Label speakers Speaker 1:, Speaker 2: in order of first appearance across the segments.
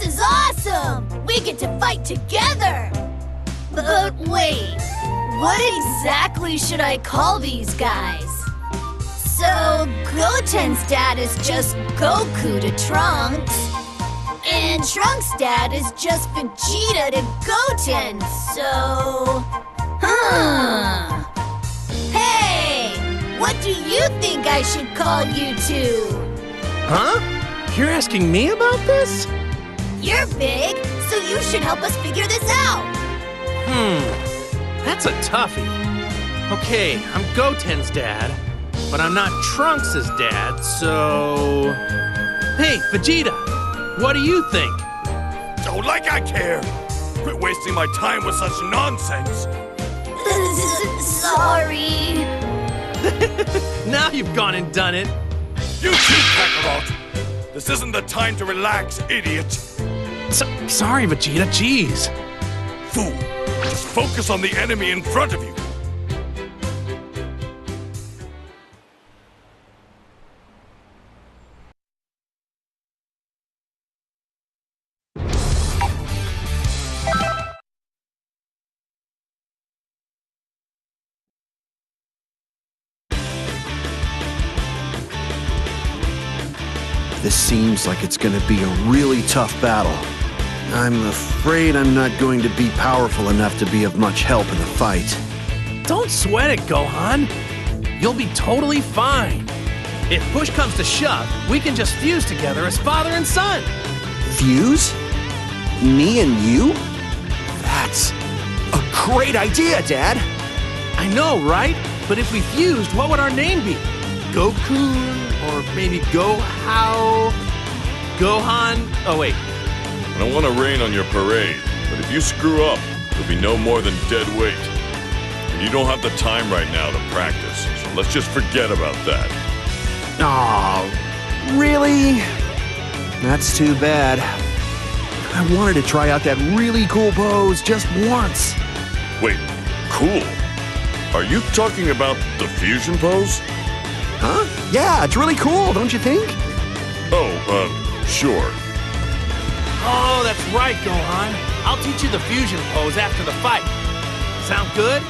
Speaker 1: This is awesome! We get to fight together! But wait, what exactly should I call these guys? So, Goten's dad is just Goku to Trunks, and Trunks' dad is just Vegeta to Goten, so... Hey! What do you think I should call you two?
Speaker 2: Huh? You're asking me about this?
Speaker 1: You're big, so you should help us figure this out.
Speaker 2: That's a toughie. Okay, I'm Goten's dad, but I'm not Trunks' dad, so... Hey, Vegeta, what do you think?
Speaker 3: Oh, like I care! Quit wasting my time with such nonsense!
Speaker 1: Sorry.
Speaker 2: Now you've gone and done it.
Speaker 3: You too, Kakarot! This isn't the time to relax, idiot!
Speaker 2: Sorry, Vegeta, jeez.
Speaker 3: Fool! Just focus on the enemy in front of you!
Speaker 4: This seems like it's gonna be a really tough battle. I'm afraid I'm not going to be powerful enough to be of much help in the fight.
Speaker 2: Don't sweat it, Gohan. You'll be totally fine. If push comes to shove, we can just fuse together as father and son.
Speaker 4: Fuse? Me and you? That's a great idea, Dad!
Speaker 2: I know, right? But if we fused, what would our name be? Goku? Or maybe Go-How? Gohan? Oh, wait.
Speaker 3: I don't want to rain on your parade, but if you screw up, you'll be no more than dead weight. And you don't have the time right now to practice, so let's just forget about that.
Speaker 4: Aw, really? That's too bad. I wanted to try out that really cool pose just once.
Speaker 3: Wait, cool? Are you talking about the fusion pose?
Speaker 4: Huh? Yeah, it's really cool, don't you think?
Speaker 3: Oh, sure.
Speaker 2: Oh, that's right, Gohan. I'll teach you the fusion pose after the fight. Sound good?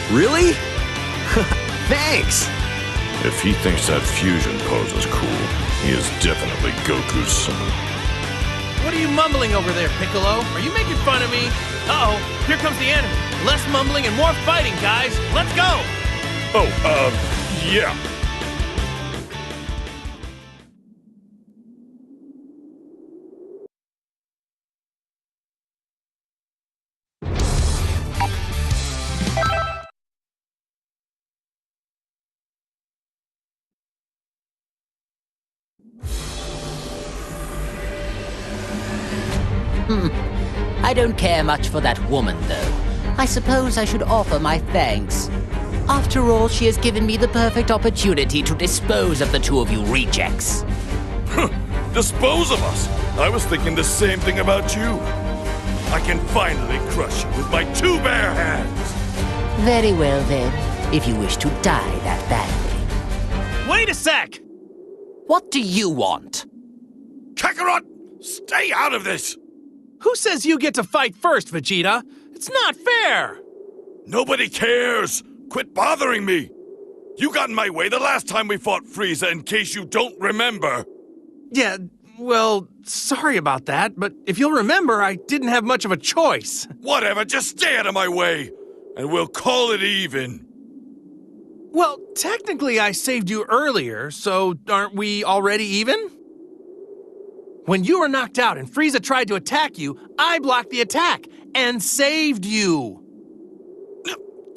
Speaker 4: Really? Thanks!
Speaker 3: If he thinks that fusion pose is cool, he is definitely Goku's son.
Speaker 2: What are you mumbling over there, Piccolo? Are you making fun of me? Uh-oh, here comes the enemy. Less mumbling and more fighting, guys. Let's go!
Speaker 3: Oh, yeah.
Speaker 5: I don't care much for that woman, though. I suppose I should offer my thanks. After all, she has given me the perfect opportunity to dispose of the two of you rejects.
Speaker 3: Dispose of us? I was thinking the same thing about you. I can finally crush you with my two bare hands.
Speaker 5: Very well, then, if you wish to die that badly.
Speaker 2: Wait a sec!
Speaker 5: What do you want?
Speaker 3: Kakarot, stay out of this!
Speaker 2: Who says you get to fight first, Vegeta? It's not fair!
Speaker 3: Nobody cares! Quit bothering me! You got in my way the last time we fought Frieza, in case you don't remember!
Speaker 2: Yeah, well, sorry about that, but if you'll remember, I didn't have much of a choice.
Speaker 3: Whatever, just stay out of my way, and we'll call it even.
Speaker 2: Well, technically I saved you earlier, so aren't we already even? When you were knocked out and Frieza tried to attack you, I blocked the attack and saved you.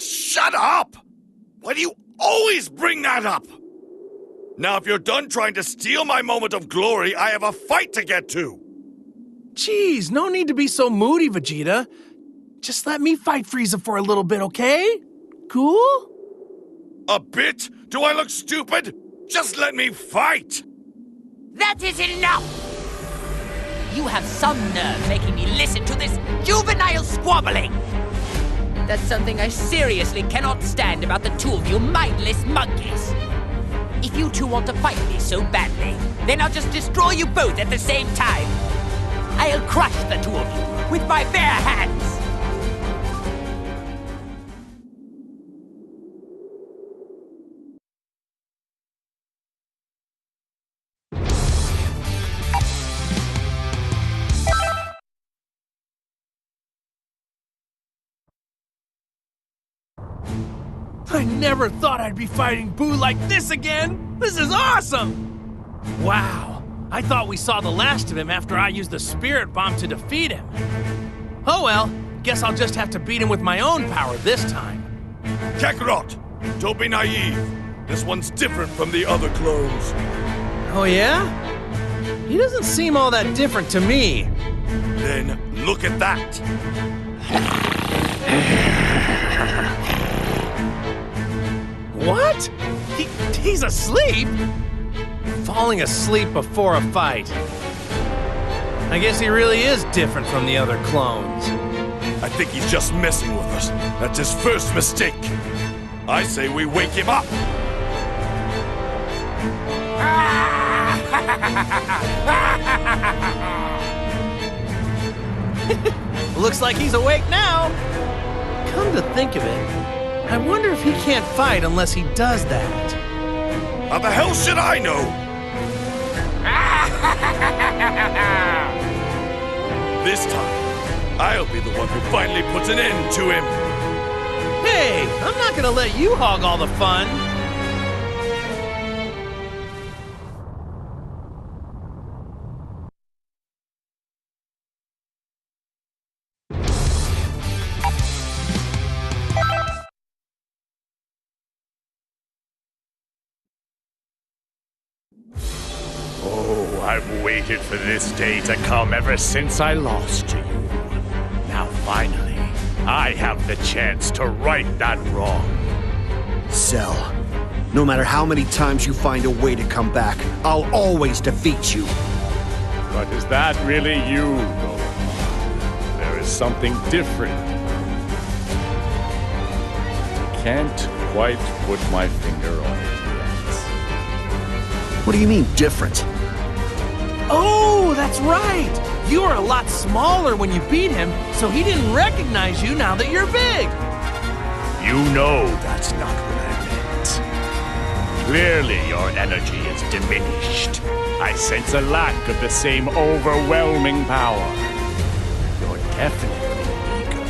Speaker 3: Shut up! Why do you always bring that up? Now, if you're done trying to steal my moment of glory, I have a fight to get to.
Speaker 2: Jeez, no need to be so moody, Vegeta. Just let me fight Frieza for a little bit, okay? Cool?
Speaker 3: A bit? Do I look stupid? Just let me fight!
Speaker 5: That is enough! You have some nerve making me listen to this juvenile squabbling! There's something I seriously cannot stand about the two of you mindless monkeys. If you two want to fight me so badly, then I'll just destroy you both at the same time. I'll crush the two of you with my bare hands!
Speaker 2: I never thought I'd be fighting Buu like this again! This is awesome! Wow, I thought we saw the last of him after I used the Spirit Bomb to defeat him. Oh well, guess I'll just have to beat him with my own power this time.
Speaker 3: Kakarot, don't be naive. This one's different from the other clones.
Speaker 2: Oh yeah? He doesn't seem all that different to me.
Speaker 3: Then look at that.
Speaker 2: What? He's asleep? Falling asleep before a fight. I guess he really is different from the other clones.
Speaker 3: I think he's just messing with us. That's his first mistake. I say we wake him up.
Speaker 2: Looks like he's awake now. Come to think of it, I wonder if he can't fight unless he does that.
Speaker 3: How the hell should I know? This time, I'll be the one who finally puts an end to him.
Speaker 2: Hey, I'm not gonna let you hog all the fun.
Speaker 6: Oh, I've waited for this day to come ever since I lost to you. Now finally, I have the chance to right that wrong.
Speaker 4: Cell, no matter how many times you find a way to come back, I'll always defeat you.
Speaker 6: But is that really you, Gohan? There is something different. Can't quite put my finger on it yet.
Speaker 4: What do you mean, different?
Speaker 2: Oh, that's right! You were a lot smaller when you beat him, so he didn't recognize you now that you're big!
Speaker 6: You know that's not what I meant. Clearly your energy is diminished. I sense a lack of the same overwhelming power. You're definitely weaker.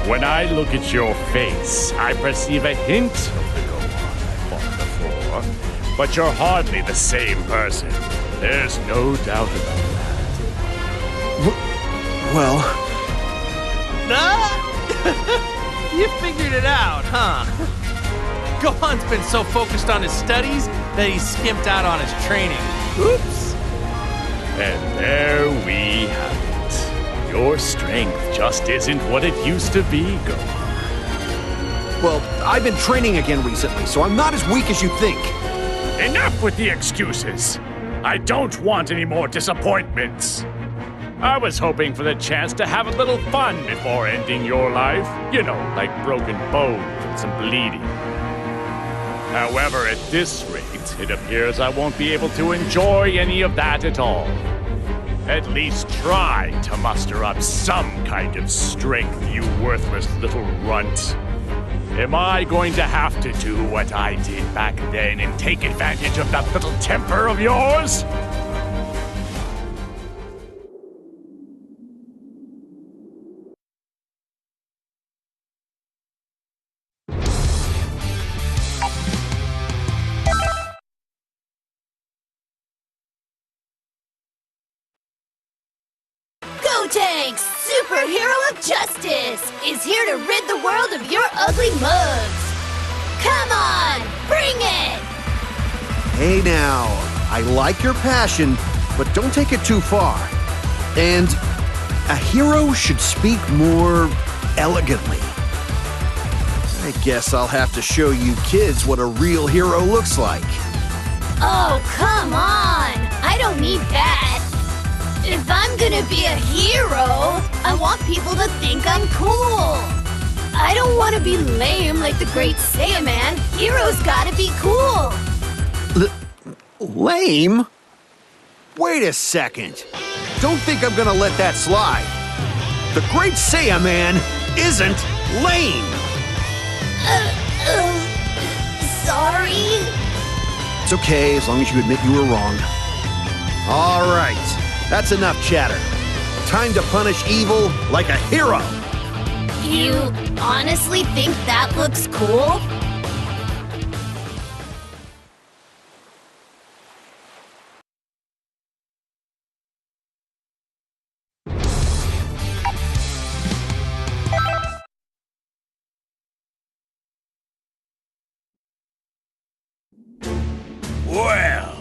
Speaker 6: When I look at your face, I perceive a hint of the Gohan I fought before, but you're hardly the same person. There's no doubt about that.
Speaker 4: Well,
Speaker 2: You figured it out, huh? Gohan's been so focused on his studies that he's skimped out on his training. Oops!
Speaker 6: And there we have it. Your strength just isn't what it used to be, Gohan.
Speaker 4: well, I've been training again recently, so I'm not as weak as you think.
Speaker 6: Enough with the excuses! I don't want any more disappointments. I was hoping for the chance to have a little fun before ending your life. You know, like broken bones and some bleeding. However, at this rate, it appears I won't be able to enjoy any of that at all. At least try to muster up some kind of strength, you worthless little runt. Am I going to have to do what I did back then and take advantage of that little temper of yours?
Speaker 1: Gotenks, superhero of justice, is here to rid the world of your ugly mugs. Come on, bring it!
Speaker 4: Hey now, I like your passion, but don't take it too far. And a hero should speak more elegantly. I guess I'll have to show you kids what a real hero looks like.
Speaker 1: Oh, come on! I don't need that. If I'm gonna be a hero, I want people to think I'm cool. I don't want to be lame like the great Saiyan. Heroes gotta be cool.
Speaker 4: Lame? Wait a second. don't think I'm gonna let that slide. The great Saiyan man isn't lame.
Speaker 1: Sorry?
Speaker 4: It's okay, as long as you admit you were wrong. All right, that's enough chatter. Time to punish evil like a hero.
Speaker 1: You honestly think that looks cool?
Speaker 7: Well,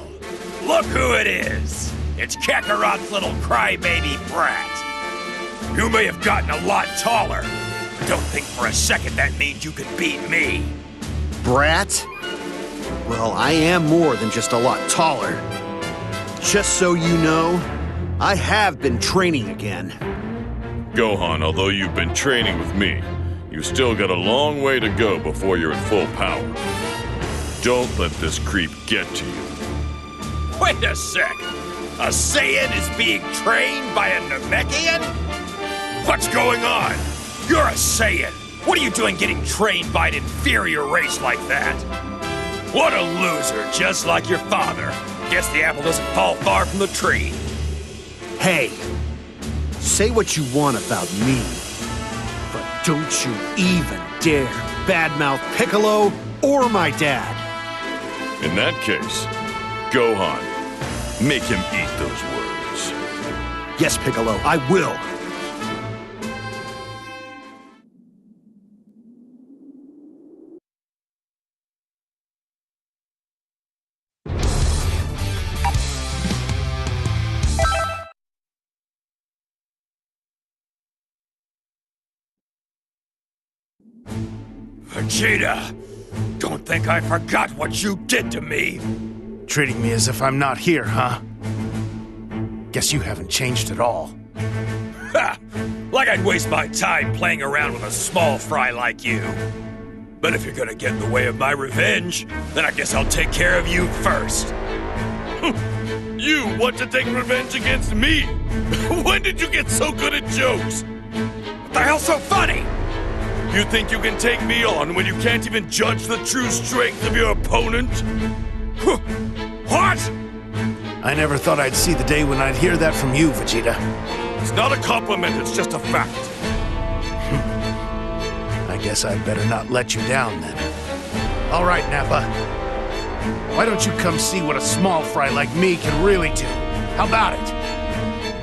Speaker 7: look who it is. It's Kakarot's little crybaby brat. You may have gotten a lot taller, but don't think for a second that means you could beat me.
Speaker 4: Brat? Well, I am more than just a lot taller. Just so you know, I have been training again.
Speaker 3: Gohan, although you've been training with me, you still got a long way to go before you're at full power. Don't let this creep get to you.
Speaker 7: Wait a sec. A Saiyan is being trained by a Namekian? What's going on? You're a Saiyan. What are you doing getting trained by an inferior race like that? What a loser, just like your father. Guess the apple doesn't fall far from the tree.
Speaker 4: Hey, say what you want about me, but don't you even dare badmouth Piccolo or my dad.
Speaker 3: In that case, Gohan, make him eat those words.
Speaker 4: Yes, Piccolo, I will.
Speaker 7: Vegeta, don't think I forgot what you did to me.
Speaker 8: Treating me as if I'm not here, huh? Guess you haven't changed at all.
Speaker 7: Ha! Like I'd waste my time playing around with a small fry like you. But if you're gonna get in the way of my revenge, then I guess I'll take care of you first.
Speaker 3: You want to take revenge against me? When did you get so good at jokes?
Speaker 7: What the hell's so funny?
Speaker 3: You think you can take me on when you can't even judge the true strength of your opponent?
Speaker 7: What?
Speaker 8: I never thought I'd see the day when I'd hear that from you, Vegeta.
Speaker 3: It's not a compliment, it's just a fact.
Speaker 8: I guess I'd better not let you down then. All right, Nappa. Why don't you come see what a small fry like me can really do? How about it?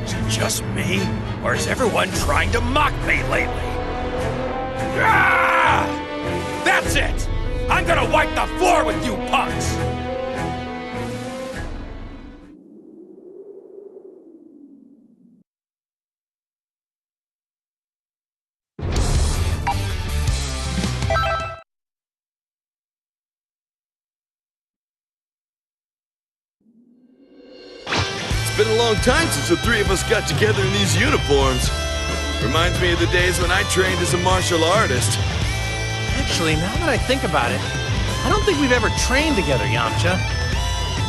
Speaker 7: Is it just me? Or is everyone trying to mock me lately? Ah! That's it! I'm gonna wipe the floor with you punks!
Speaker 9: It's been a long time since the three of us got together in these uniforms. Reminds me of the days when I trained as a martial artist.
Speaker 2: Actually, now that I think about it, I don't think we've ever trained together, Yamcha.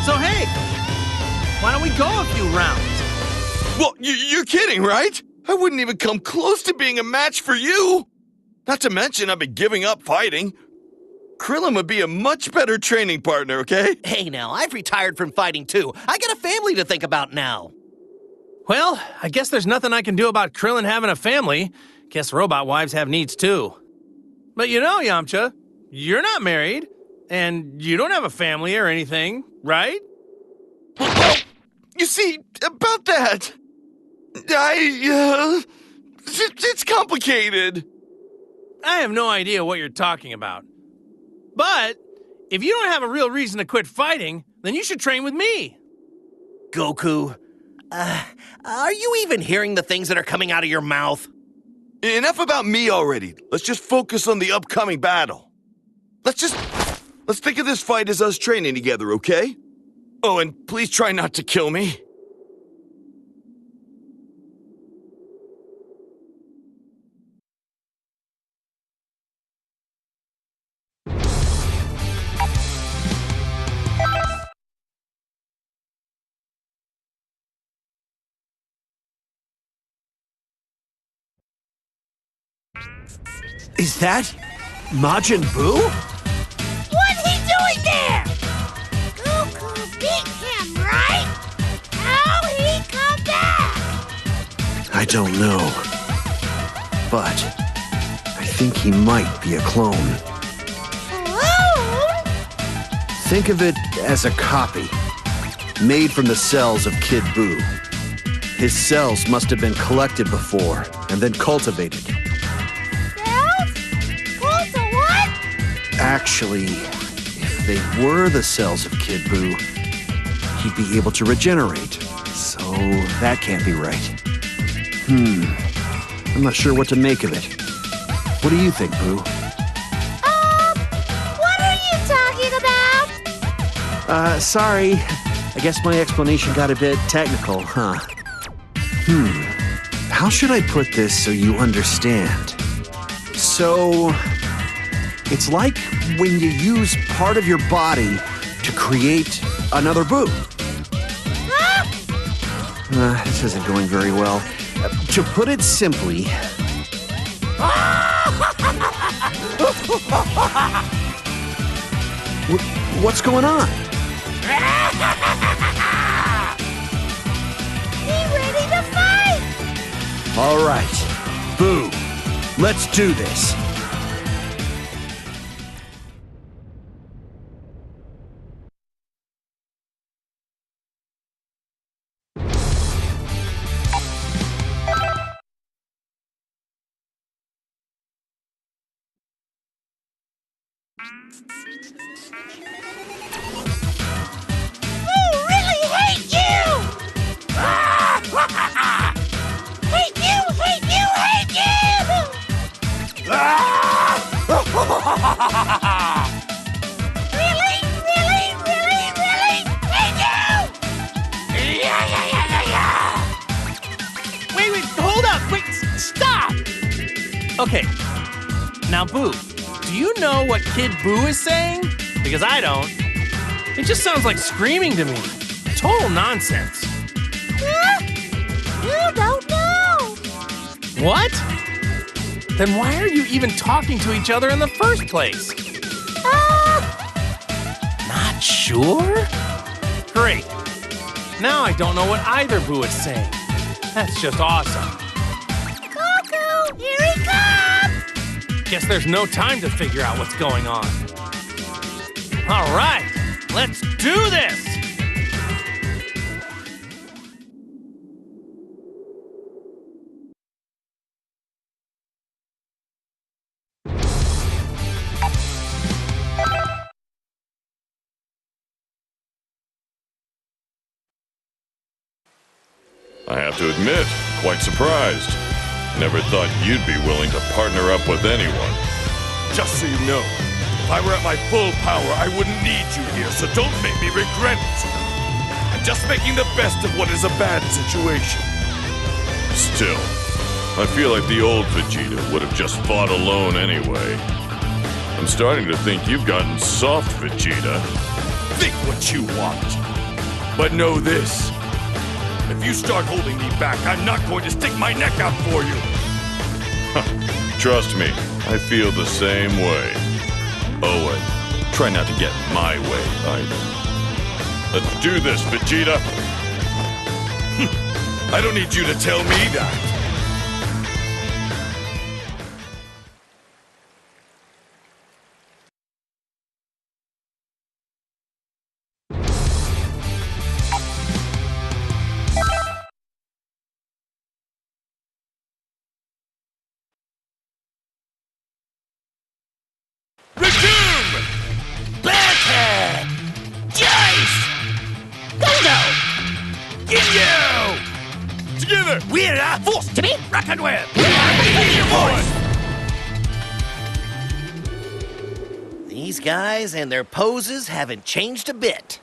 Speaker 2: So hey, why don't we go a few rounds?
Speaker 9: Well, you're kidding, right? I wouldn't even come close to being a match for you. Not to mention I've been giving up fighting. Krillin would be a much better training partner, okay?
Speaker 10: Hey now, I've retired from fighting too. I got a family to think about now.
Speaker 2: Well, I guess there's nothing I can do about Krillin having a family. Guess robot wives have needs too. But you know, Yamcha, you're not married, and you don't have a family or anything, right?
Speaker 9: Well, you see, about that, it's complicated.
Speaker 2: I have no idea what you're talking about. But if you don't have a real reason to quit fighting, then you should train with me.
Speaker 10: Goku, are you even hearing the things that are coming out of your mouth?
Speaker 9: Enough about me already. Let's just focus on the upcoming battle. Let's think of this fight as us training together, okay? Oh, and please try not to kill me.
Speaker 4: Is that Majin Buu?
Speaker 1: What's he doing there? Goku beat him, right? How'd he come back?
Speaker 4: I don't know. But I think he might be a clone.
Speaker 1: Clone?
Speaker 4: Think of it as a copy, made from the cells of Kid Buu. His cells must have been collected before and then cultivated.
Speaker 1: Cells? Clone to what?
Speaker 4: Actually, if they were the cells of Kid Buu, he'd be able to regenerate. So that can't be right. I'm not sure what to make of it. What do you think, Boo?
Speaker 1: What are you talking about?
Speaker 4: Sorry. I guess my explanation got a bit technical, huh? How should I put this so you understand? So, it's like when you use part of your body to create another Boo. This isn't going very well. To put it simply... What's going on?
Speaker 1: Be ready to fight!
Speaker 4: All right, Boo, let's do this.
Speaker 2: Wait, hold up! Wait, stop! Okay, now Boo, do you know what Kid Buu is saying? Because I don't. It just sounds like screaming to me. Total nonsense.
Speaker 1: You don't know!
Speaker 2: What? Then why are you even talking to each other in the first place? Not sure? Great. Now I don't know what either Boo is saying. That's just awesome.
Speaker 1: Goku, here he comes!
Speaker 2: Guess there's no time to figure out what's going on. All right, let's do this!
Speaker 3: I have to admit, quite surprised. Never thought you'd be willing to partner up with anyone.
Speaker 7: Just so you know, if I were at my full power, I wouldn't need you here, so don't make me regret it. I'm just making the best of what is a bad situation.
Speaker 3: Still, I feel like the old Vegeta would have just fought alone anyway. I'm starting to think you've gotten soft, Vegeta.
Speaker 7: Think what you want. But know this. If you start holding me back, I'm not going to stick my neck out for you.
Speaker 3: Trust me, I feel the same way. Oh, and try not to get in my way either. Let's do this, Vegeta.
Speaker 7: I don't need you to tell me that. Resume! Backhand! Jace! Go! Ginyu! Together, we're a force to be reckoned with! We are the force!
Speaker 10: These guys and their poses haven't changed a bit.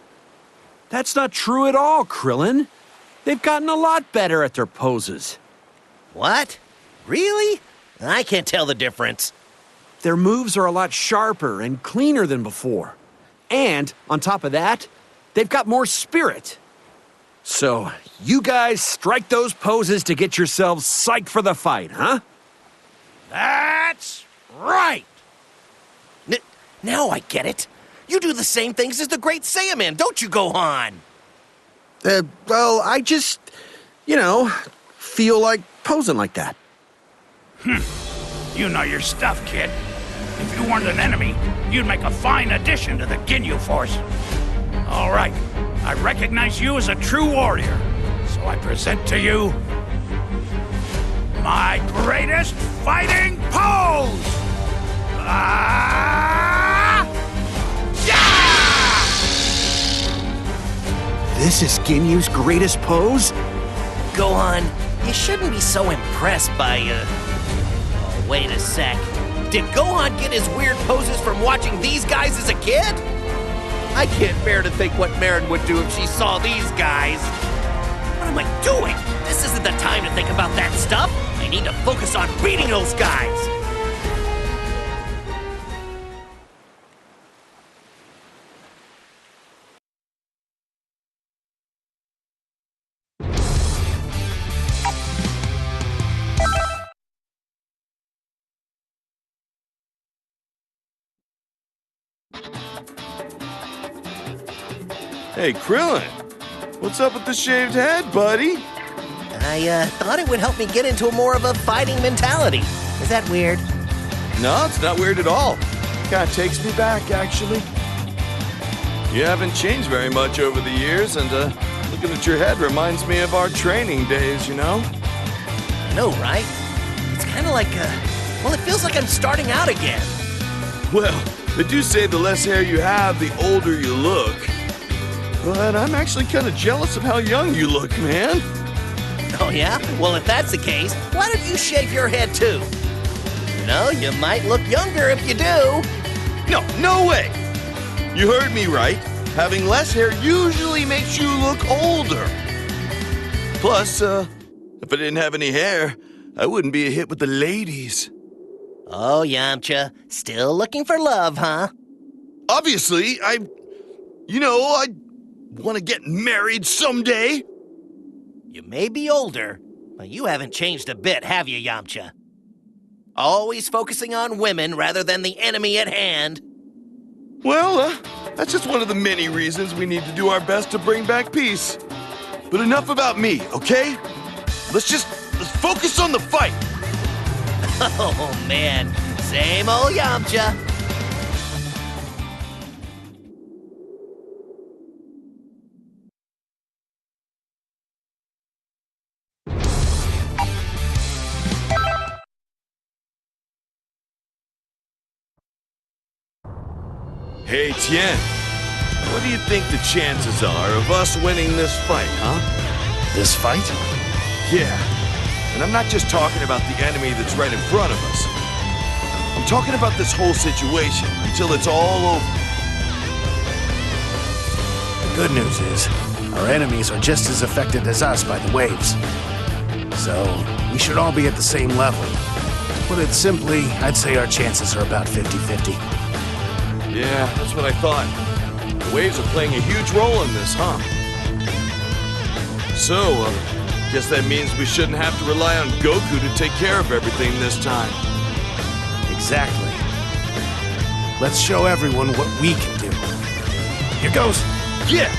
Speaker 4: That's not true at all, Krillin. They've gotten a lot better at their poses.
Speaker 10: What? Really? I can't tell the difference.
Speaker 4: Their moves are a lot sharper and cleaner than before. And, on top of that, they've got more spirit. So, you guys strike those poses to get yourselves psyched for the fight, huh?
Speaker 8: That's right!
Speaker 10: Now I get it. You do the same things as the Great Saiyaman, don't you, Gohan?
Speaker 4: Well, I just, feel like posing like that.
Speaker 8: You know your stuff, kid. If you weren't an enemy, you'd make a fine addition to the Ginyu Force. All right, I recognize you as a true warrior, so I present to you my greatest fighting pose!
Speaker 4: This is Ginyu's greatest pose?
Speaker 10: Gohan, you shouldn't be so impressed by, Oh, wait a sec. Did Gohan get his weird poses from watching these guys as a kid? I can't bear to think what Marin would do if she saw these guys. What am I doing? This isn't the time to think about that stuff. I need to focus on beating those guys.
Speaker 9: Hey, Krillin. What's up with the shaved head, buddy?
Speaker 10: I thought it would help me get into more of a fighting mentality. Is that weird?
Speaker 9: No, it's not weird at all. Kinda takes me back, actually. You haven't changed very much over the years, and looking at your head reminds me of our training days, you know?
Speaker 10: I know, right? It's kind of like, well, it feels like I'm starting out again.
Speaker 9: Well, they do say the less hair you have, the older you look. But I'm actually kind of jealous of how young you look, man.
Speaker 10: Oh, yeah? Well, if that's the case, why don't you shave your head, too? You know, you might look younger if you do.
Speaker 9: No way! You heard me right. Having less hair usually makes you look older. Plus, if I didn't have any hair, I wouldn't be a hit with the ladies.
Speaker 10: Oh, Yamcha, still looking for love, huh?
Speaker 9: Obviously, I want to get married someday.
Speaker 10: You may be older, but you haven't changed a bit, have you, Yamcha? Always focusing on women rather than the enemy at hand.
Speaker 9: Well, that's just one of the many reasons we need to do our best to bring back peace. But enough about me, okay? Let's focus on the fight.
Speaker 10: Oh, man. Same old Yamcha.
Speaker 9: Hey, Tien. What do you think the chances are of us winning this fight, huh?
Speaker 8: This fight?
Speaker 9: Yeah. And I'm not just talking about the enemy that's right in front of us. I'm talking about this whole situation until it's all over.
Speaker 8: The good news is, our enemies are just as affected as us by the waves. So, we should all be at the same level. To put it simply, I'd say our chances are about 50-50.
Speaker 9: Yeah, that's what I thought. The waves are playing a huge role in this, huh? So, guess that means we shouldn't have to rely on Goku to take care of everything this time.
Speaker 8: Exactly. Let's show everyone what we can do. Here goes.
Speaker 9: Yeah!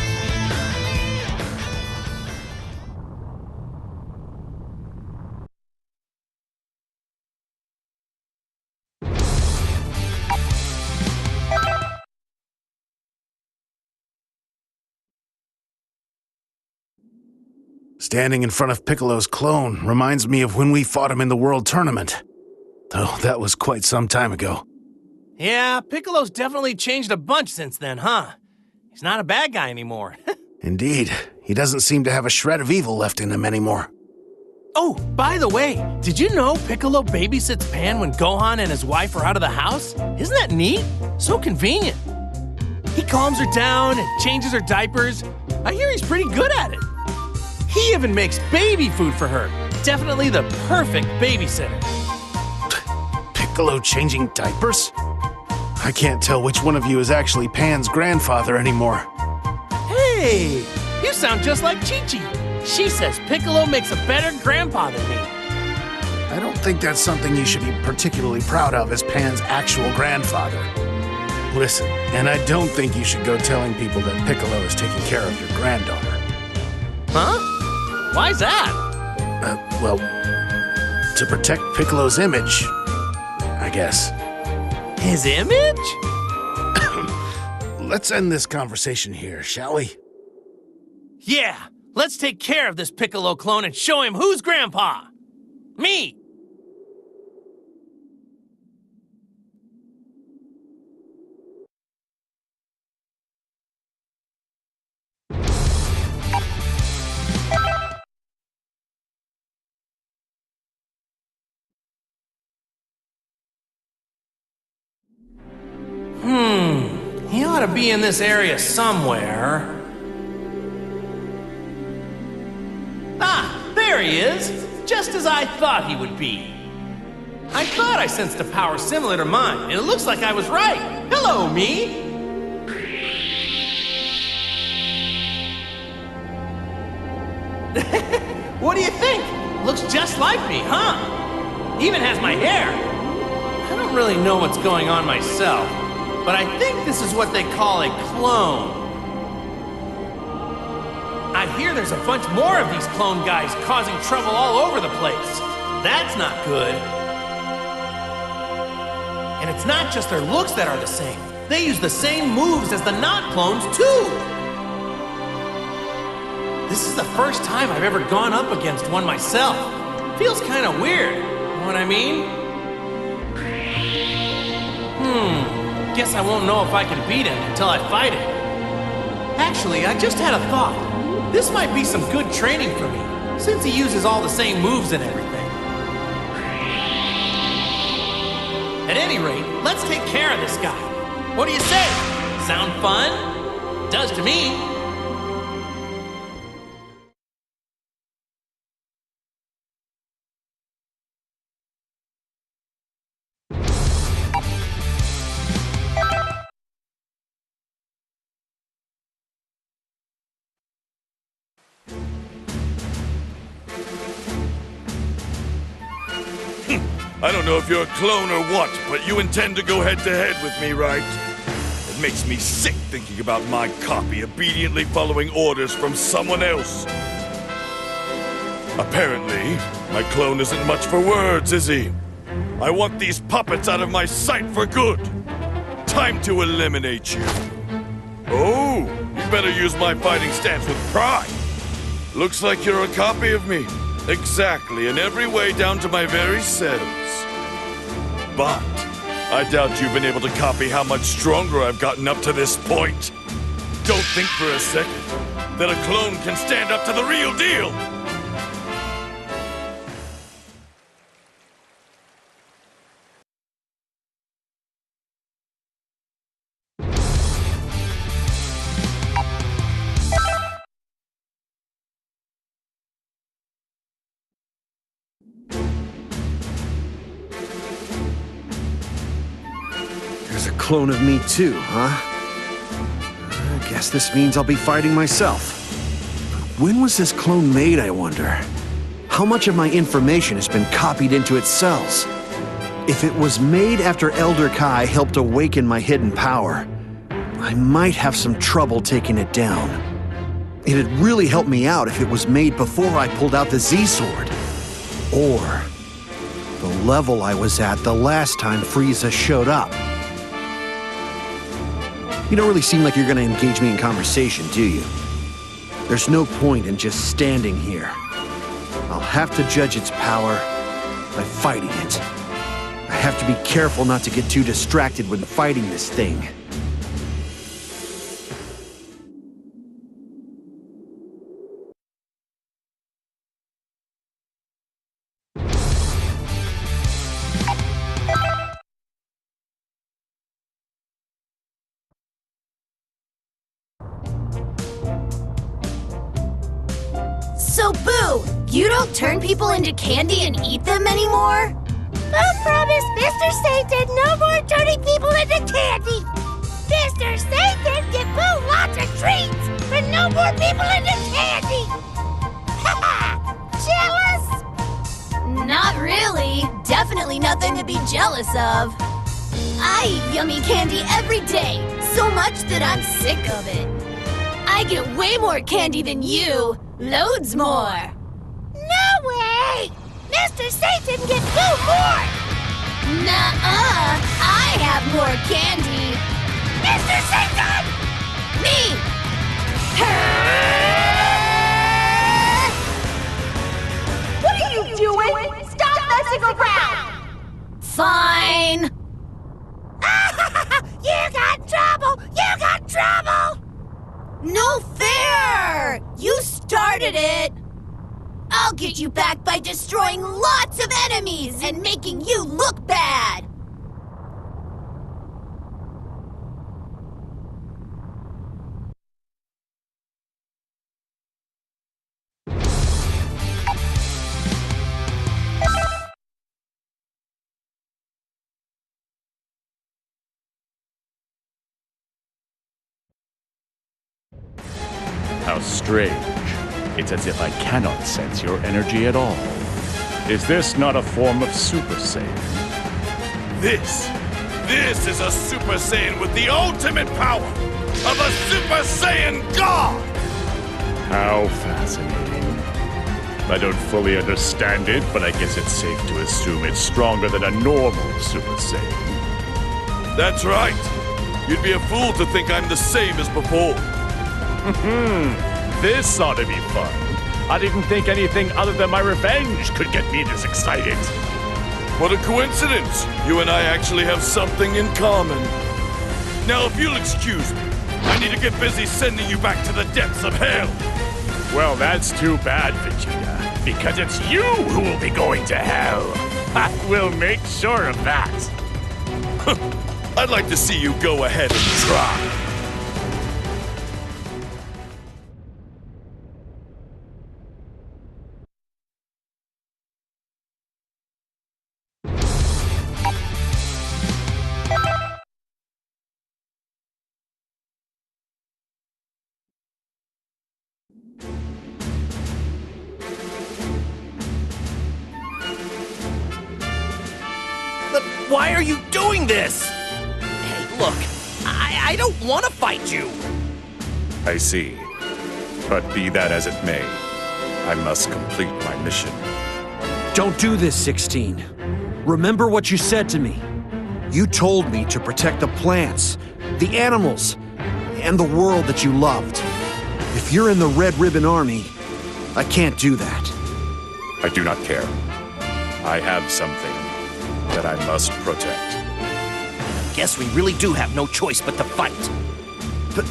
Speaker 8: Standing in front of Piccolo's clone reminds me of when we fought him in the World Tournament. Though that was quite some time ago.
Speaker 2: Yeah, Piccolo's definitely changed a bunch since then, huh? He's not a bad guy anymore.
Speaker 8: Indeed. He doesn't seem to have a shred of evil left in him anymore.
Speaker 2: Oh, by the way, did you know Piccolo babysits Pan when Gohan and his wife are out of the house? Isn't that neat? So convenient. He calms her down and changes her diapers. I hear he's pretty good at it. He even makes baby food for her. Definitely the perfect babysitter.
Speaker 8: Piccolo changing diapers? I can't tell which one of you is actually Pan's grandfather anymore.
Speaker 2: Hey, you sound just like Chi-Chi. She says Piccolo makes a better grandpa than me.
Speaker 8: I don't think that's something you should be particularly proud of as Pan's actual grandfather. Listen, and I don't think you should go telling people that Piccolo is taking care of your granddaughter.
Speaker 2: Huh? Why's that?
Speaker 8: Well, to protect Piccolo's image, I guess.
Speaker 2: His image?
Speaker 8: Let's end this conversation here, shall we?
Speaker 2: Yeah, let's take care of this Piccolo clone and show him who's grandpa. Me! He ought to be in this area somewhere. Ah, there he is! Just as I thought he would be. I thought I sensed a power similar to mine, and it looks like I was right. Hello, me! What do you think? Looks just like me, huh? Even has my hair. I don't really know what's going on myself, but I think this is what they call a clone. I hear there's a bunch more of these clone guys causing trouble all over the place. That's not good. And it's not just their looks that are the same. They use the same moves as the not clones, too. This is the first time I've ever gone up against one myself. Feels kind of weird. Know what I mean? Guess I won't know if I can beat him until I fight him. Actually, I just had a thought. This might be some good training for me, since he uses all the same moves and everything. At any rate, let's take care of this guy. What do you say? Sound fun? Does to me.
Speaker 3: I don't know if you're a clone or what, but you intend to go head-to-head with me, right? It makes me sick thinking about my copy obediently following orders from someone else. Apparently, my clone isn't much for words, is he? I want these puppets out of my sight for good. Time to eliminate you. Oh, you better use my fighting stance with pride. Looks like you're a copy of me. Exactly, in every way down to my very cells. But I doubt you've been able to copy how much stronger I've gotten up to this point. Don't think for a second that a clone can stand up to the real deal.
Speaker 4: There's a clone of me too, huh? I guess this means I'll be fighting myself. When was this clone made, I wonder? How much of my information has been copied into its cells? If it was made after Elder Kai helped awaken my hidden power, I might have some trouble taking it down. It'd really help me out if it was made before I pulled out the Z-Sword. Or the level I was at the last time Frieza showed up. You don't really seem like you're gonna engage me in conversation, do you? There's no point in just standing here. I'll have to judge its power by fighting it. I have to be careful not to get too distracted when fighting this thing.
Speaker 1: So, Boo, you don't turn people into candy and eat them anymore? I promise, Mr. Satan, no more turning people into candy! Mr. Satan, give Boo lots of treats, but no more people into candy! Haha! Jealous? Not really. jealous of. I eat yummy candy every day, so much that I'm sick of it. I get way more candy than you. Loads more. No way! Mr. Satan gets more! Nuh-uh! I have more candy! Mr. Satan! Me!
Speaker 11: What are you doing? Stop messing around!
Speaker 1: Fine!
Speaker 11: You got trouble! You got trouble!
Speaker 1: No fair! You started it! I'll get you back by destroying lots of enemies and making you look bad!
Speaker 6: How strange. It's as if I cannot sense your energy at all. Is this not a form of Super Saiyan?
Speaker 3: This is a Super Saiyan with the ultimate power of a Super Saiyan God!
Speaker 6: How fascinating. I don't fully understand it, but I guess it's safe to assume it's stronger than a normal Super Saiyan.
Speaker 3: That's right. You'd be a fool to think I'm the same as before.
Speaker 6: This ought to be fun. I didn't think anything other than my revenge could get me this excited.
Speaker 3: What a coincidence! You and I actually have something in common. Now, if you'll excuse me, I need to get busy sending you back to the depths of hell.
Speaker 6: Well, that's too bad, Vegeta, because it's you who will be going to hell. I will make sure of that.
Speaker 3: I'd like to see you go ahead and try.
Speaker 10: But why are you doing this? Hey, look, I don't want to fight you.
Speaker 6: I see. But be that as it may, I must complete my mission.
Speaker 4: Don't do this, 16. Remember what you said to me. You told me to protect the plants, the animals, and the world that you loved. If you're in the Red Ribbon Army, I can't do that.
Speaker 6: I do not care. I have something that I must protect.
Speaker 10: Guess we really do have no choice but to fight.
Speaker 4: But...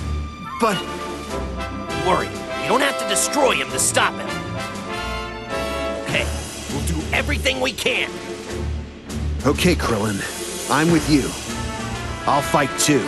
Speaker 10: Don't worry, you don't have to destroy him to stop him. Hey, we'll do everything we can.
Speaker 4: Okay, Krillin. I'm with you. I'll fight too.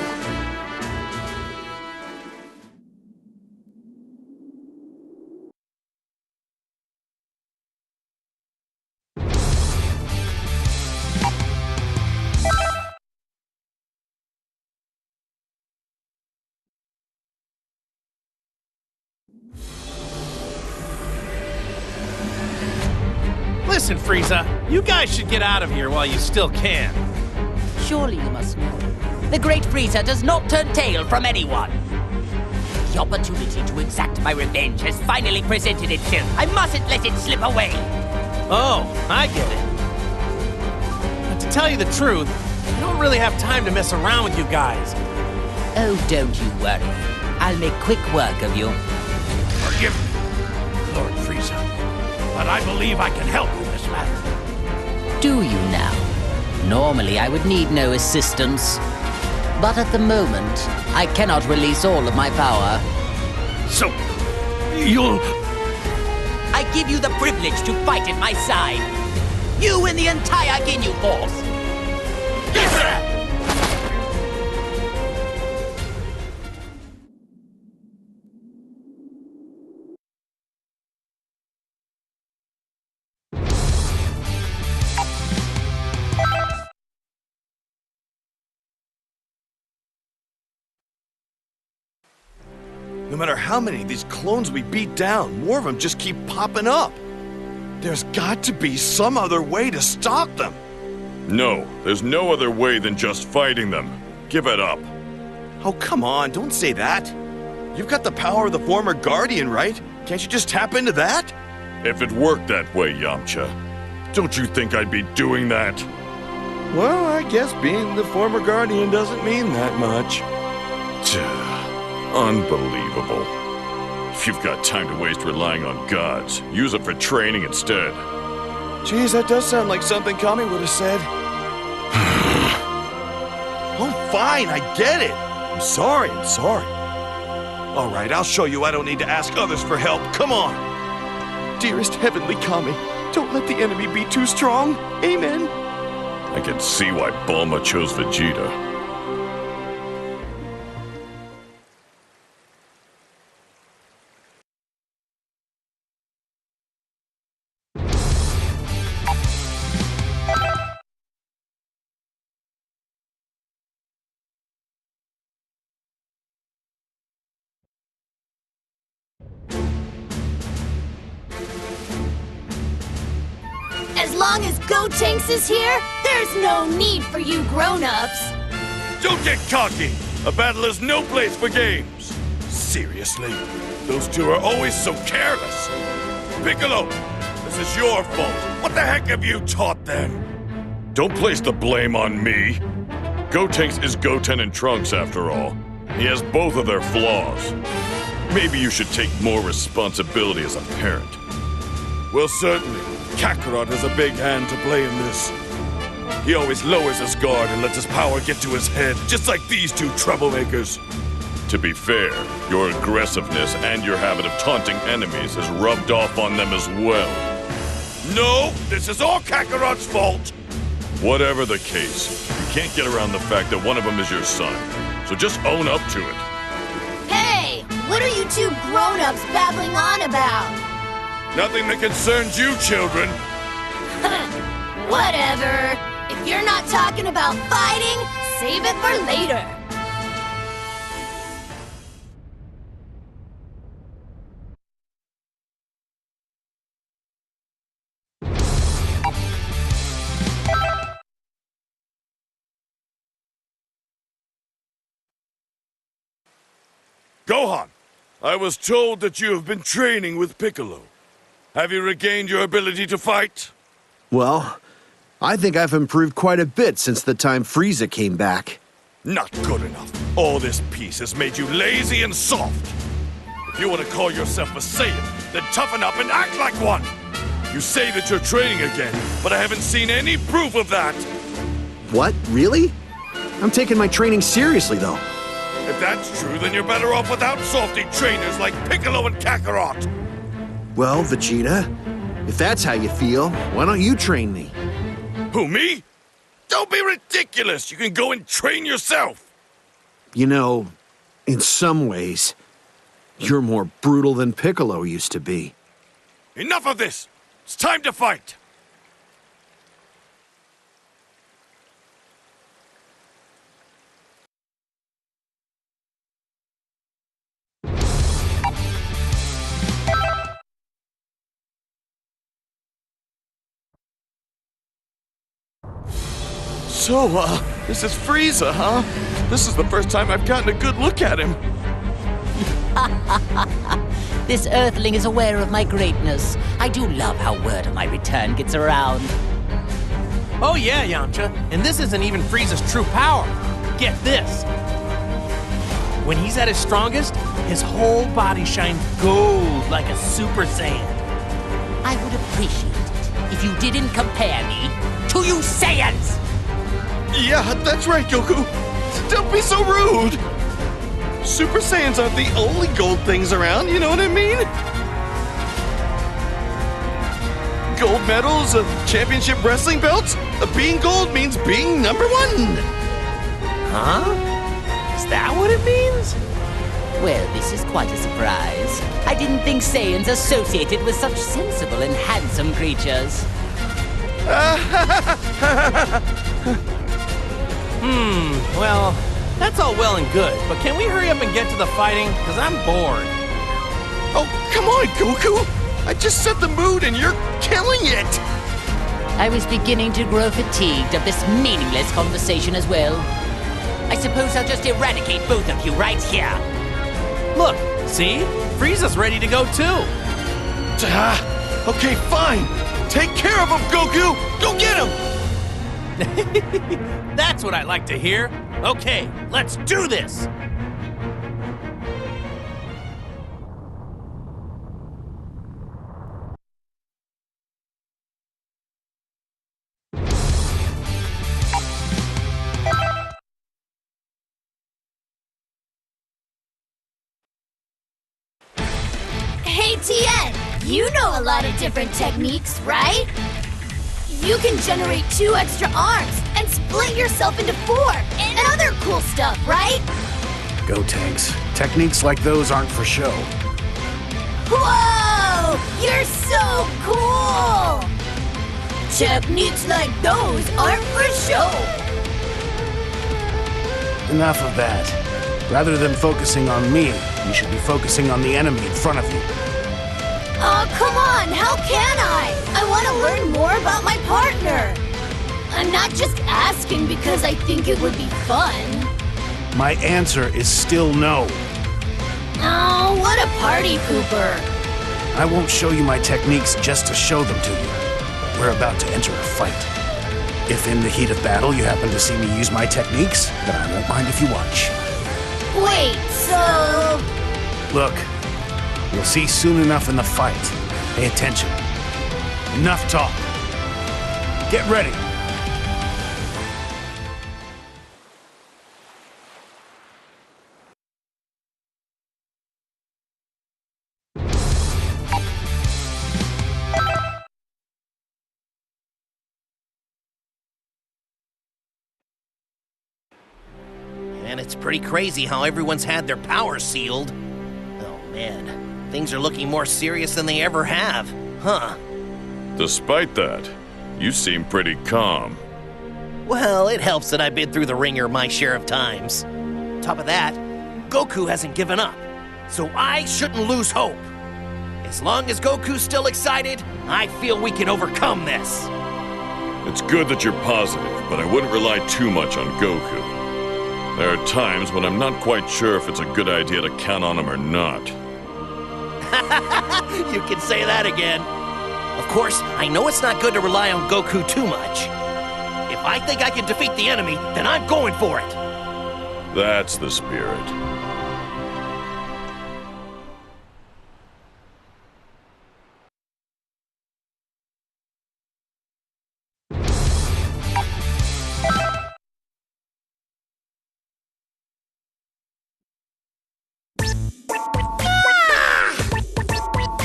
Speaker 2: Listen, Frieza, you guys should get out of here while you still can.
Speaker 5: Surely you must know. The great Frieza does not turn tail from anyone. The opportunity to exact my revenge has finally presented itself. I mustn't let it slip away.
Speaker 2: Oh, I get it. But to tell you the truth, I don't really have time to mess around with you guys.
Speaker 5: Oh, don't you worry. I'll make quick work of you.
Speaker 7: Forgive me, Lord Frieza, but I believe I can help in this matter.
Speaker 5: Do you now? Normally, I would need no assistance. But at the moment, I cannot release all of my power.
Speaker 7: So, you'll...
Speaker 5: I give you the privilege to fight at my side. You and the entire Ginyu Force.
Speaker 7: Yes, sir!
Speaker 9: No matter how many of these clones we beat down, more of them just keep popping up. There's got to be some other way to stop them.
Speaker 3: No, there's no other way than just fighting them. Give it up.
Speaker 9: Oh, come on, don't say that. You've got the power of the former Guardian, right? Can't you just tap into that?
Speaker 3: If it worked that way, Yamcha, don't you think I'd be doing that?
Speaker 9: Well, I guess being the former Guardian doesn't mean that much.
Speaker 3: Unbelievable. If you've got time to waste relying on gods, use it for training instead.
Speaker 9: Geez, that does sound like something Kami would have said. Oh, fine, I get it. I'm sorry. All right, I'll show you I don't need to ask others for help. Come on. Dearest Heavenly Kami, don't let the enemy be too strong. Amen.
Speaker 3: I can see why Bulma chose Vegeta.
Speaker 1: As long as Gotenks is here, there's no need for you grown-ups.
Speaker 3: Don't get cocky! A battle is no place for games! Seriously, those two are always so careless. Piccolo, this is your fault. What the heck have you taught them? Don't place the blame on me. Gotenks is Goten and Trunks, after all. He has both of their flaws. Maybe you should take more responsibility as a parent. Well, certainly, Kakarot has a big hand to play in this. He always lowers his guard and lets his power get to his head, just like these two troublemakers. To be fair, your aggressiveness and your habit of taunting enemies has rubbed off on them as well. No, this is all Kakarot's fault! Whatever the case, you can't get around the fact that one of them is your son, so just own up to it.
Speaker 1: Hey, what are you two grown-ups babbling on about?
Speaker 3: Nothing that concerns you, children.
Speaker 1: Whatever. If you're not talking about fighting, save it for later.
Speaker 3: Gohan, I was told that you have been training with Piccolo. Have you regained your ability to fight?
Speaker 4: Well, I think I've improved quite a bit since the time Frieza came back.
Speaker 3: Not good enough. All this peace has made you lazy and soft. If you want to call yourself a Saiyan, then toughen up and act like one. You say that you're training again, but I haven't seen any proof of that.
Speaker 4: What? Really? I'm taking my training seriously, though.
Speaker 3: If that's true, then you're better off without softy trainers like Piccolo and Kakarot.
Speaker 4: Well, Vegeta, if that's how you feel, why don't you train me?
Speaker 3: Who, me? Don't be ridiculous! You can go and train yourself!
Speaker 4: You know, in some ways, you're more brutal than Piccolo used to be.
Speaker 3: Enough of this! It's time to fight!
Speaker 9: So, this is Frieza, huh? This is the first time I've gotten a good look at him.
Speaker 5: This Earthling is aware of my greatness. I do love how word of my return gets around.
Speaker 2: Oh yeah, Yamcha, and this isn't even Frieza's true power. Get this. When he's at his strongest, his whole body shines gold like a Super Saiyan.
Speaker 5: I would appreciate it if you didn't compare me to you Saiyans!
Speaker 9: Yeah, that's right, Goku. Don't be so rude. Super Saiyans aren't the only gold things around, you know what I mean? Gold medals, championship wrestling belts. Being gold means being #1.
Speaker 5: Huh? Is that what it means? Well, this is quite a surprise. I didn't think Saiyans associated with such sensible and handsome creatures.
Speaker 2: Well, that's all well and good, but can we hurry up and get to the fighting? Because I'm bored.
Speaker 9: Oh, come on, Goku. I just set the mood and you're killing it.
Speaker 5: I was beginning to grow fatigued of this meaningless conversation as well. I suppose I'll just eradicate both of you right here.
Speaker 2: Look, see? Frieza's ready to go too.
Speaker 9: Okay, fine. Take care of him, Goku! Go get him!
Speaker 2: That's what I like to hear. Okay, let's do this!
Speaker 1: Hey, Tien! You know a lot of different techniques, right? You can generate 2 extra arms and split yourself into 4 and other cool stuff, right?
Speaker 8: Gotenks. Techniques like those aren't for show.
Speaker 1: Whoa! You're so cool! Techniques like those aren't for show.
Speaker 8: Enough of that. Rather than focusing on me, you should be focusing on the enemy in front of you.
Speaker 1: Oh, come on! How can I? I want to learn more about my partner. I'm not just asking because I think it would be fun.
Speaker 8: My answer is still no.
Speaker 1: Oh, what a party pooper.
Speaker 8: I won't show you my techniques just to show them to you. We're about to enter a fight. If in the heat of battle you happen to see me use my techniques, then I won't mind if you watch.
Speaker 1: Wait, so...
Speaker 8: Look, you'll see soon enough in the fight. Pay attention. Enough talk. Get ready.
Speaker 10: And it's pretty crazy how everyone's had their powers sealed. Oh man, things are looking more serious than they ever have, huh?
Speaker 3: Despite that, you seem pretty calm.
Speaker 10: Well, it helps that I've been through the ringer my share of times. Top of that, Goku hasn't given up, so I shouldn't lose hope. As long as Goku's still excited, I feel we can overcome this.
Speaker 3: It's good that you're positive, but I wouldn't rely too much on Goku. There are times when I'm not quite sure if it's a good idea to count on him or not.
Speaker 10: You can say that again. Of course, I know it's not good to rely on Goku too much. If I think I can defeat the enemy, then I'm going for it.
Speaker 3: That's the spirit.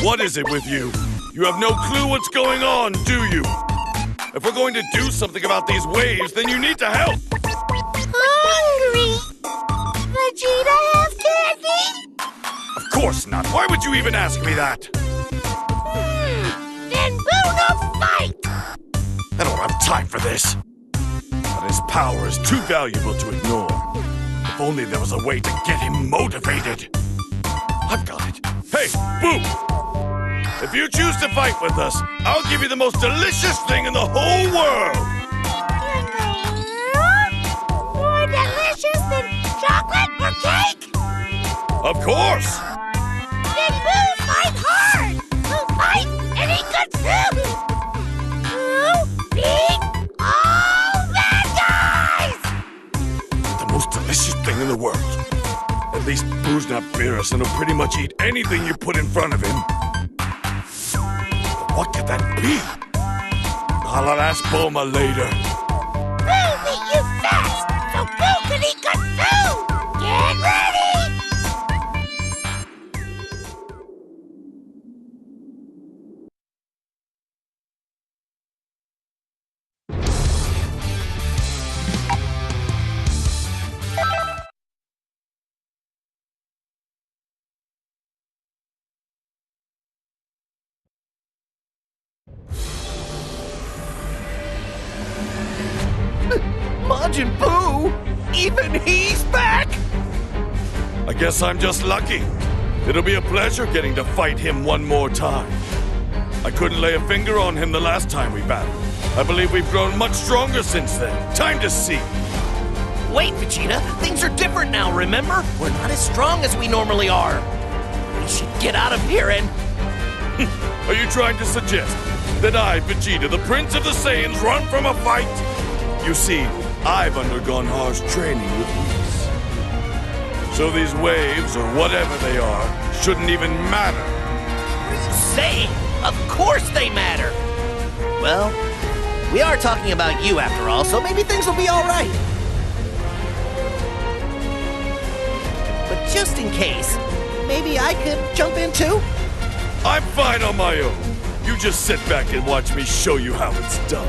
Speaker 9: What is it with you? You have no clue what's going on, do you? If we're going to do something about these waves, then you need to help.
Speaker 11: Hungry? Vegeta have candy?
Speaker 9: Of course not. Why would you even ask me that?
Speaker 11: Then Boo no fight!
Speaker 9: I don't have time for this. But his power is too valuable to ignore. If only there was a way to get him motivated. I've got it. Hey, Boo! If you choose to fight with us, I'll give you the most delicious thing in the whole world!
Speaker 11: More delicious than chocolate or cake?
Speaker 9: Of course!
Speaker 11: Then Boo fight hard! Boo fight and he could too! Boo beat all bad guys!
Speaker 9: The most delicious thing in the world. At least Boo's not fierce and will pretty much eat anything you put in front of him. What could that be? I'll ask Bulma later.
Speaker 11: Boo beat you fast, so Boo can eat good too! Get ready!
Speaker 10: Majin Buu! Even he's back?
Speaker 9: I guess I'm just lucky. It'll be a pleasure getting to fight him one more time. I couldn't lay a finger on him the last time we battled.
Speaker 3: I believe we've grown much stronger since then. Time to see.
Speaker 10: Wait, Vegeta, things are different now, remember? We're not as strong as we normally are. We should get out of here and...
Speaker 3: Are you trying to suggest that I, Vegeta, the Prince of the Saiyans, run from a fight? You see, I've undergone harsh training with Whis. So these waves, or whatever they are, shouldn't even matter.
Speaker 10: What are you saying? Of course they matter. Well, we are talking about you after all, so maybe things will be all right. But just in case, maybe I could jump in too?
Speaker 3: I'm fine on my own. You just sit back and watch me show you how it's done.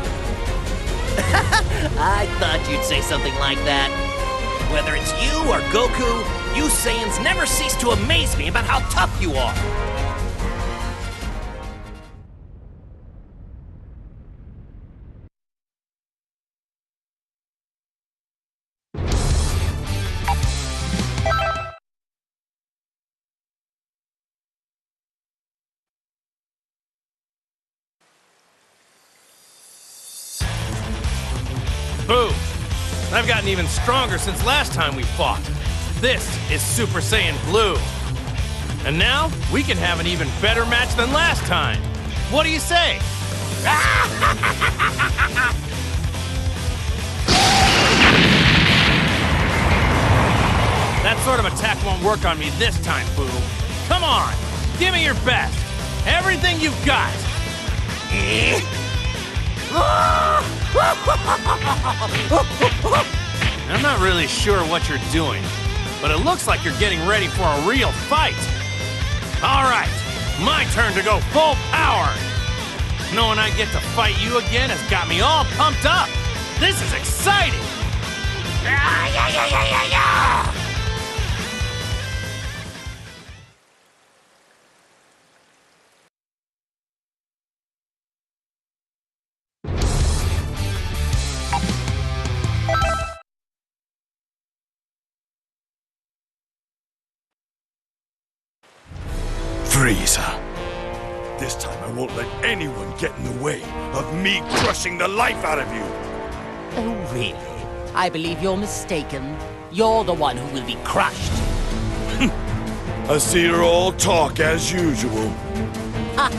Speaker 10: I thought you'd say something like that. Whether it's you or Goku, you Saiyans never cease to amaze me about how tough you are.
Speaker 2: Boo! I've gotten even stronger since last time we fought. This is Super Saiyan Blue. And now, we can have an even better match than last time. What do you say? That sort of attack won't work on me this time, Boo. Come on, give me your best. Everything you've got. I'm not really sure what you're doing, but it looks like you're getting ready for a real fight. All right, my turn to go full power. Knowing I get to fight you again has got me all pumped up. This is exciting.
Speaker 3: Frieza. This time I won't let anyone get in the way of me crushing the life out of you.
Speaker 5: Oh, really? I believe you're mistaken. You're the one who will be crushed.
Speaker 3: I see you're all talk as usual.
Speaker 5: Ha!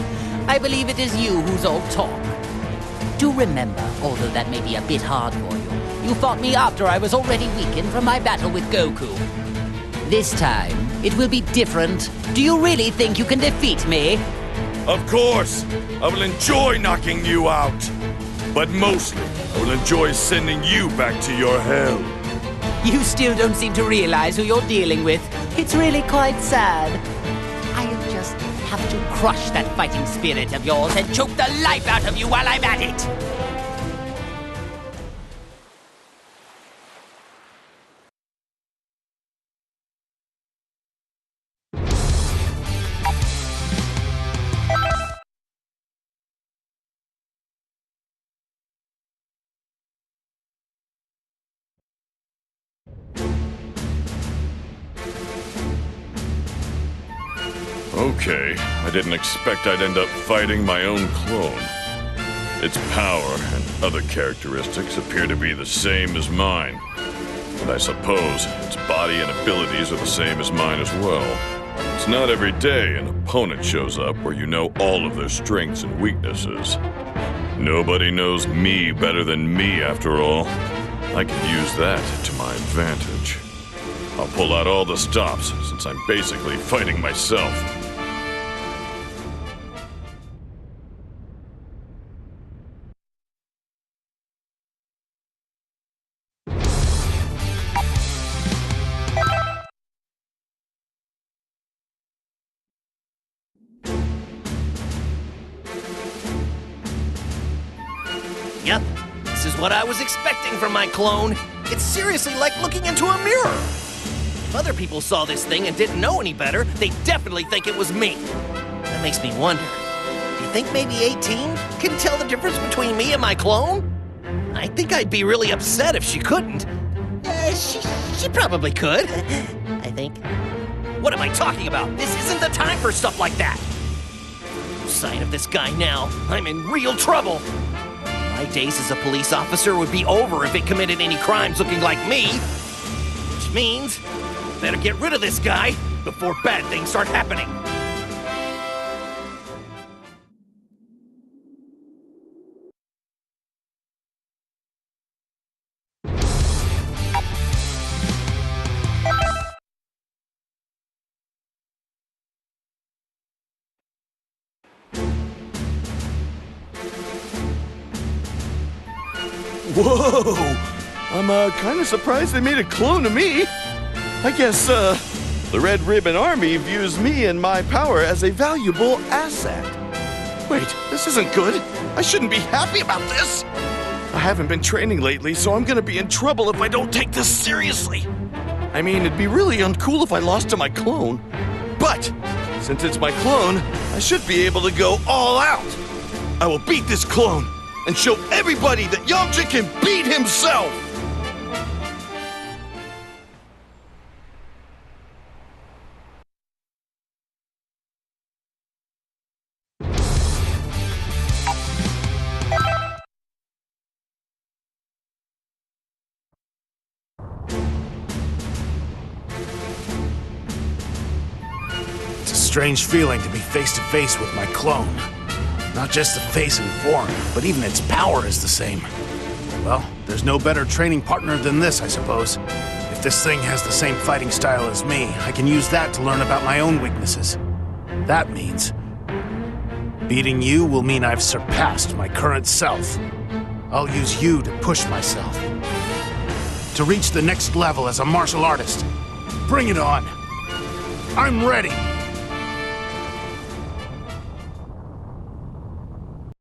Speaker 5: I believe it is you who's all talk. Do remember, although that may be a bit hard for you, you fought me after I was already weakened from my battle with Goku. This time, it will be different. Do you really think you can defeat me?
Speaker 3: Of course! I will enjoy knocking you out. But mostly, I will enjoy sending you back to your hell.
Speaker 5: You still don't seem to realize who you're dealing with. It's really quite sad. I'll just have to crush that fighting spirit of yours and choke the life out of you while I'm at it.
Speaker 3: Okay, I didn't expect I'd end up fighting my own clone. Its power and other characteristics appear to be the same as mine. But I suppose its body and abilities are the same as mine as well. It's not every day an opponent shows up where you know all of their strengths and weaknesses. Nobody knows me better than me, after all. I can use that to my advantage. I'll pull out all the stops, since I'm basically fighting myself.
Speaker 10: Yep, this is what I was expecting from my clone. It's seriously like looking into a mirror. If other people saw this thing and didn't know any better, they'd definitely think it was me. That makes me wonder, do you think maybe 18 can tell the difference between me and my clone? I think I'd be really upset if she couldn't. She probably could, I think. What am I talking about? This isn't the time for stuff like that. No sign of this guy now. I'm in real trouble. My My days as a police officer would be over if it committed any crimes looking like me. Which means, better get rid of this guy before bad things start happening.
Speaker 9: Whoa! I'm kind of surprised they made a clone of me. I guess the Red Ribbon Army views me and my power as a valuable asset. Wait, this isn't good. I shouldn't be happy about this. I haven't been training lately, so I'm gonna be in trouble if I don't take this seriously. I mean, it'd be really uncool if I lost to my clone. But since it's my clone, I should be able to go all out. I will beat this clone and show everybody that Yamcha can beat himself!
Speaker 8: It's a strange feeling to be face to face with my clone. Not just the face and form, but even its power is the same. Well, there's no better training partner than this, I suppose. If this thing has the same fighting style as me, I can use that to learn about my own weaknesses. That means beating you will mean I've surpassed my current self. I'll use you to push myself. To reach the next level as a martial artist. Bring it on. I'm ready.